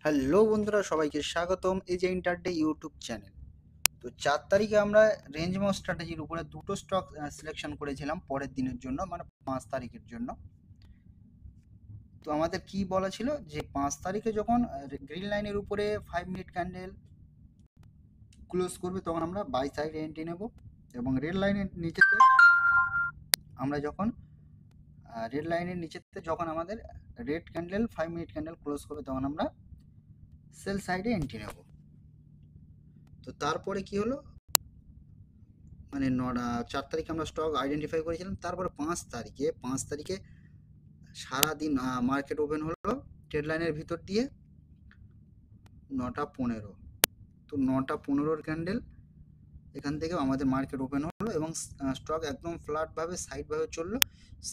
Hello বন্ধুরা, সবাইকে স্বাগতম এই যে ইন্টারডে ইউটিউব চ্যানেল। তো 4 তারিখে আমরা রেঞ্জ মাউস স্ট্র্যাটেজির উপরে দুটো স্টক সিলেকশন করেছিলাম পরের দিনের জন্য, মানে 5 তারিখের জন্য। তো আমাদের কি বলা ছিল যে 5 তারিখে যখন গ্রিন লাইনের উপরে 5 মিনিট ক্যান্ডেল ক্লোজ করবে তখন আমরা বাই সাইড এন্ট্রি নেব, এবং রেড লাইনের নিচেতে আমরা যখন আমাদের red candle 5 minute candle close করবে তখন আমরা সেল সাইডে এন্ট্রি নেব। তো তারপরে কি হলো, মানে 4 তারিখে আমরা স্টক আইডেন্টিফাই করেছিলাম। তারপরে 5 তারিখে সারাদিন মার্কেট ওপেন হলো ট্রেড লাইনের ভিতর দিয়ে 9:15। তো 9:15 ক্যান্ডেল এখান থেকে আমাদের মার্কেট ওপেন হলো এবং স্টক একদম ফ্ল্যাটভাবে সাইডভাবে চললো।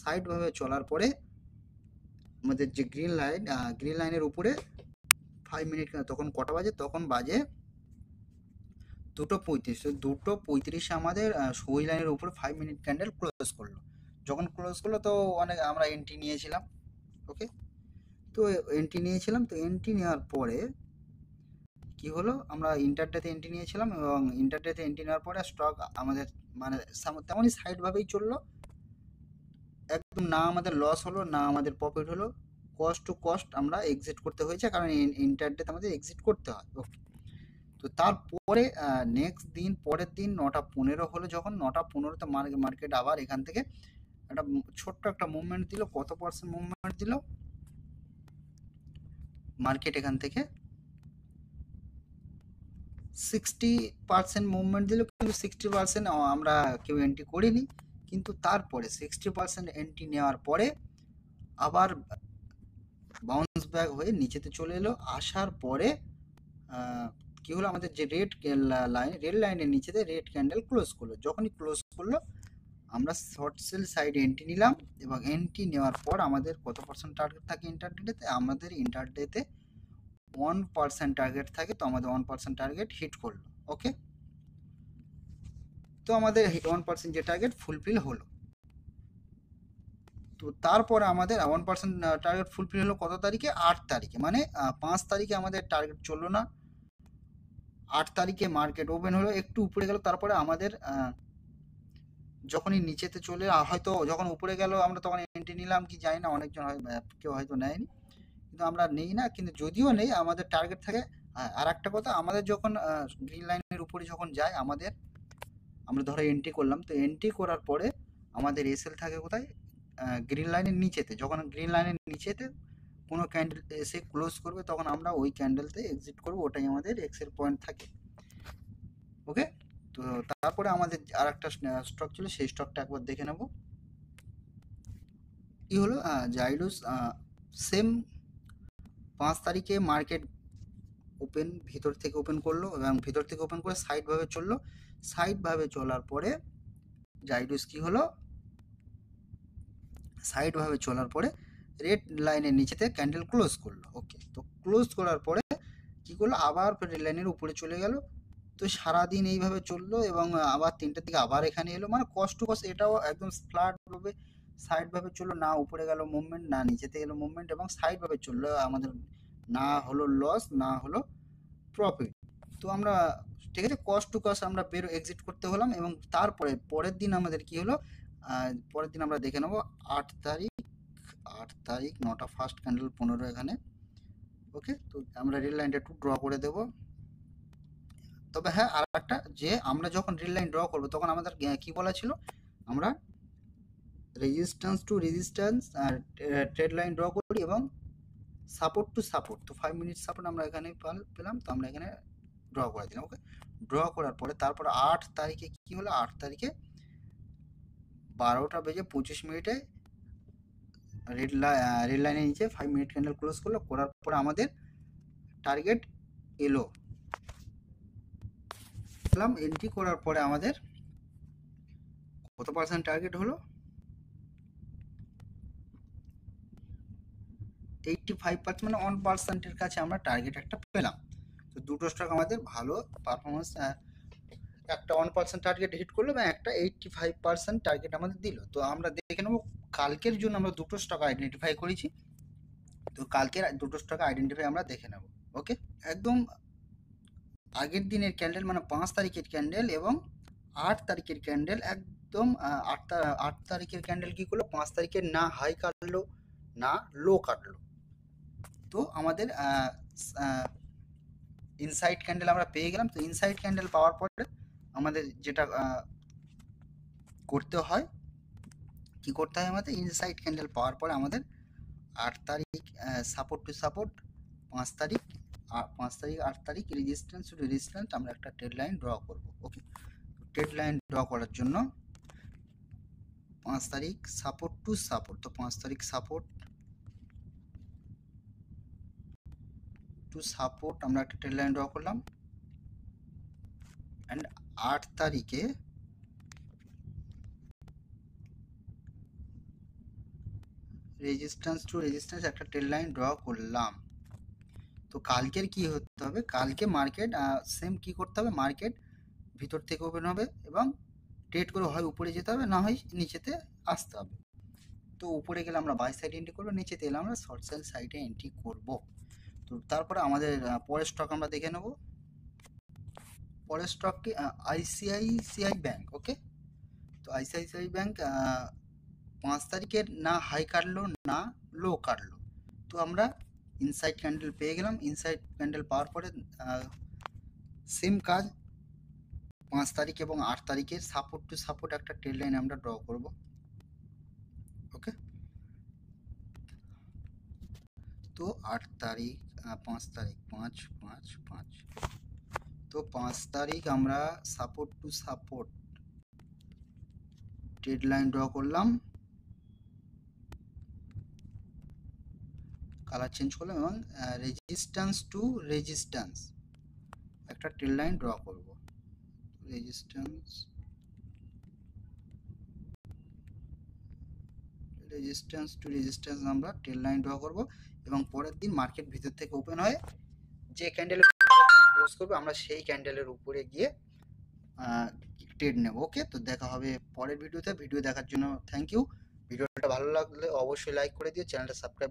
সাইডভাবে চলার পরে আমাদের যে গ্রিন লাইনের উপরে 5 মিনিট, তখন কটা বাজে, তখন বাজে 2:35। তো 2:35 আমাদের ওই লাইনের উপরে 5 মিনিট ক্যান্ডেল ক্লোজ করলো। যখন ক্লোজ করলো তো আমরা এন্ট্রি নিয়েছিলাম। ওকে, তো এন্ট্রি নিয়েছিলাম। তো এন্ট্রি নেওয়ার পরে কি হলো, আমরা ইন্টারডেতে এন্ট্রি নিয়েছিলাম এবং ইন্টারডেতে এন্ট্রি নেওয়ার পরে স্টক আমাদের মানে তেমনই সাইডভাবেই চললো। একদম না আমাদের লস হলো না আমাদের প্রফিট হলো, কস্ট টু কস্ট আমরা এক্সিট করতে হয়েছে, কারণ ইন্টারডেতে আমাদের এক্সিট করতে হয়। ওকে, তো তারপরে নেক্সট দিন পরের দিন 9:15 হলো, যখন 9:15-তে মার্কেট আবার এখান থেকে একটা ছোট্ট একটা মুভমেন্ট দিল। কত পার্সেন্ট মুভমেন্ট দিল মার্কেট? এখান থেকে 60% মুভমেন্ট দিল, কিন্তু 60% আমরা কেউ এন্ট্রি করিনি। কিন্তু তারপরে 60% এন্ট্রি নেওয়ার পরে আবার বাউন্স ব্যাক হয়ে নিচেতে চলে এলো। আসার পরে কি হলো, আমাদের যে রেড লাইনের নিচেতে রেড ক্যান্ডেল ক্লোজ করলো। যখনই ক্লোজ করলো আমরা শর্ট সেল সাইড এন্ট্রি নিলাম, এবং এন্ট্রি নেওয়ার পর আমাদের কত পার্সেন্ট টার্গেট থাকে ইন্টারডেতে? আমাদের ইন্টারডেতে 1% টার্গেট থাকে। তো আমাদের 1% টার্গেট হিট করলো। ওকে, তো আমাদের 1% যে টার্গেট ফুলফিল হলো। তো তারপরে আমাদের 1% টার্গেট ফুলফিল হলো কত তারিখে? 8 তারিখে। মানে 5 তারিখে আমাদের টার্গেট চললো না, 8 তারিখে মার্কেট ওপেন হলো, একটু উপরে গেল। তারপরে আমাদের যখনই নিচেতে চলে, হয়তো যখন উপরে গেল আমরা তখন এন্ট্রি নিলাম কি জানি না, অনেকজন কেউ হয়তো নেয়নি, কিন্তু আমরা নেই না। কিন্তু যদিও নেই, আমাদের টার্গেট থাকে। আর একটা কথা, আমাদের যখন গ্রিন লাইনের উপরে যখন যায়, আমরা ধরো এন্ট্রি করলাম, তো এন্ট্রি করার পরে আমাদের এসএল থাকে কোথায়? গ্রিন লাইনের নিচেতে। যখন গ্রিন লাইনের নিচেতে কোনো ক্যান্ডেল এসে ক্লোজ করবে তখন আমরা ওই ক্যান্ডেলতে এক্সিট করবো, ওটাই আমাদের এক্সেল পয়েন্ট থাকে। ওকে, তো তারপরে আমাদের আর একটা স্টক ছিল, সেই স্টকটা একবার দেখে নেব। কি হলো, জাইডুস সেম 5 তারিখে মার্কেট ওপেন, ভিতর থেকে ওপেন করলো এবং ভিতর থেকে ওপেন করে সাইডভাবে চললো। সাইডভাবে চলার পরে জাইডুস কি হলো, সাইডভাবে চলার পরে রেড লাইনের নিচেতে ক্যান্ডেল ক্লোজ করলো। ওকে, তো ক্লোজ করার পরে কি করলো, আবার রেড লাইনের উপরে চলে গেল। তো সারাদিন এইভাবে চললো এবং আবার 3টার দিকে আবার এখানে এলো। মানে কষ্ট টু কষ্ট এটাও একদম ফ্ল্যাটভাবে সাইডভাবে চললো, না উপরে গেল মুভমেন্ট না নিচেতে এলো মুভমেন্ট, এবং সাইডভাবে চললো। আমাদের না হলো লস না হলো প্রফিট। তো আমরা ঠিক আছে, কস্ট টু কস্ট আমরা এক্সিট করতে হলাম। এবং তারপরে পরের দিন আমাদের কি হলো, পরের দিন আমরা দেখে নেবো 8 তারিখ 9টা ফার্স্ট ক্যান্ডেল 15 এখানে। ওকে, তো আমরা রেড লাইনটা একটু ড্র করে দেবো। তবে হ্যাঁ, আর একটা, যে আমরা যখন রেড লাইন ড্র করবো তখন আমাদের কি বলা ছিল, আমরা resistance to resistance R trade line draw করি এবং সাপোর্ট টু সাপোর্ট। তো 5 মিনিট সাপোর্ট আমরা এখানে পেলাম, তো আমরা এখানে ড্র করে দিলাম। ওকে, ড্র করার পরে তারপর 8 তারিখে কি হলো, 8 তারিখে 12:25 রেড লাইনের নিচে 5 মিনিট ক্যান্ডেল ক্লোজ করলো। করার পরে আমাদের টার্গেট এলো, এন্ট্রি করার পরে আমাদের কত পার্সেন্ট টার্গেট হলো? 85%, মানে 1%-এর কাছে আমরা টার্গেট একটা পেলাম। তো দুটো স্টক আমাদের ভালো পারফরমেন্স, একটা 1% টার্গেট হিট করলো এবং একটা 85% টার্গেট আমাদের দিল। তো আমরা দেখে নেবো কালকের জন্য আমরা দুটো স্টক আইডেন্টিফাই করেছি। তো কালকের দুটো স্টক আইডেন্টিফাই আমরা দেখে নেব। ওকে, একদম আগের দিনের ক্যান্ডেল মানে 5 তারিখের ক্যান্ডেল এবং 8 তারিখের ক্যান্ডেল একদম 8 তারিখের ক্যান্ডেল কি করলো, 5 তারিখের না হাই কাটলো না লো কাটলো। তো আমাদের ইনসাইড ক্যান্ডেল আমরা পেয়ে গেলাম। তো ইনসাইড ক্যান্ডেল পাওয়ার পরে আমাদের যেটা করতে হয়, কি করতে হয় আমাদের, ইনসাইড ক্যান্ডেল পাওয়ার পরে আমাদের 8 তারিখ সাপোর্ট টু সাপোর্ট, 5 তারিখ 8 তারিখ রেজিস্ট্যান্স টু রেজিস্ট্যান্স আমরা একটা ট্রেড লাইন ড্র করব। ওকে, ট্রেড লাইন ড্র করার জন্য 5 তারিখ সাপোর্ট টু সাপোর্ট, তো 5 তারিখ সাপোর্ট টু সাপোর্ট আমরা একটা ট্রেড লাইন ড্র করলাম। অ্যান্ড 8 তারিখে রেজিস্ট্যান্স টু রেজিস্ট্যান্স একটা ট্রেড লাইন ড্র করলাম। তো কালকের কি হতে হবে, কালকে মার্কেট সেম কি করতে হবে, মার্কেট ভিতর থেকে ওপেন হবে এবং ট্রেড করে হয় উপরে যেতে হবে না হয় নিচেতে আসতে হবে। তো উপরে গেলে আমরা বাই সাইড এন্ট্রি করবো, নিচেতে এলে আমরা শর্ট সেল সাইডে এন্ট্রি করব। তো তারপরে আমাদের পরের স্টক আমরা দেখে নেব। পরের স্টকটি আইসিআইসিআই ব্যাংক। ওকে, তো আইসিআইসিআই ব্যাংক 5 তারিখের না হাই কাটলো না লো কাটলো। তো আমরা ইনসাইড ক্যান্ডেল পেয়ে গেলাম। ইনসাইড ক্যান্ডেল পাওয়ার পরে সেম কাজ 5 তারিখ এবং 8 তারিখের সাপোর্ট টু সাপোর্ট একটা ট্রেড লাইন আমরা ড্র করব। ওকে, তো 8 তারিখ 5 তারিখ 5 5 5, তো 5 তারিখ আমরা support to support trade line draw করলাম, কালার চেঞ্জ করলাম এবং রেজিস্ট্যান্স টু রেজিস্ট্যান্স একটা ট্রেড লাইন ড্র করব। রেজিস্ট্যান্স টু রেজিস্ট্যান্স আমরা ট্রেড লাইন ড্র করব এবং পরের দিন মার্কেট ভিতর থেকে ওপেন হয়ে যে ক্যান্ডেল ক্লোজ করবে আমরা সেই ক্যান্ডেলের উপরে গিয়ে ট্রেড নেব। ওকে, তো দেখা হবে পরের ভিডিওতে। ভিডিও দেখার জন্য থ্যাংক ইউ। ভিডিওটা ভালো লাগলে অবশ্যই লাইক করে দিও, চ্যানেলটা সাবস্ক্রাইব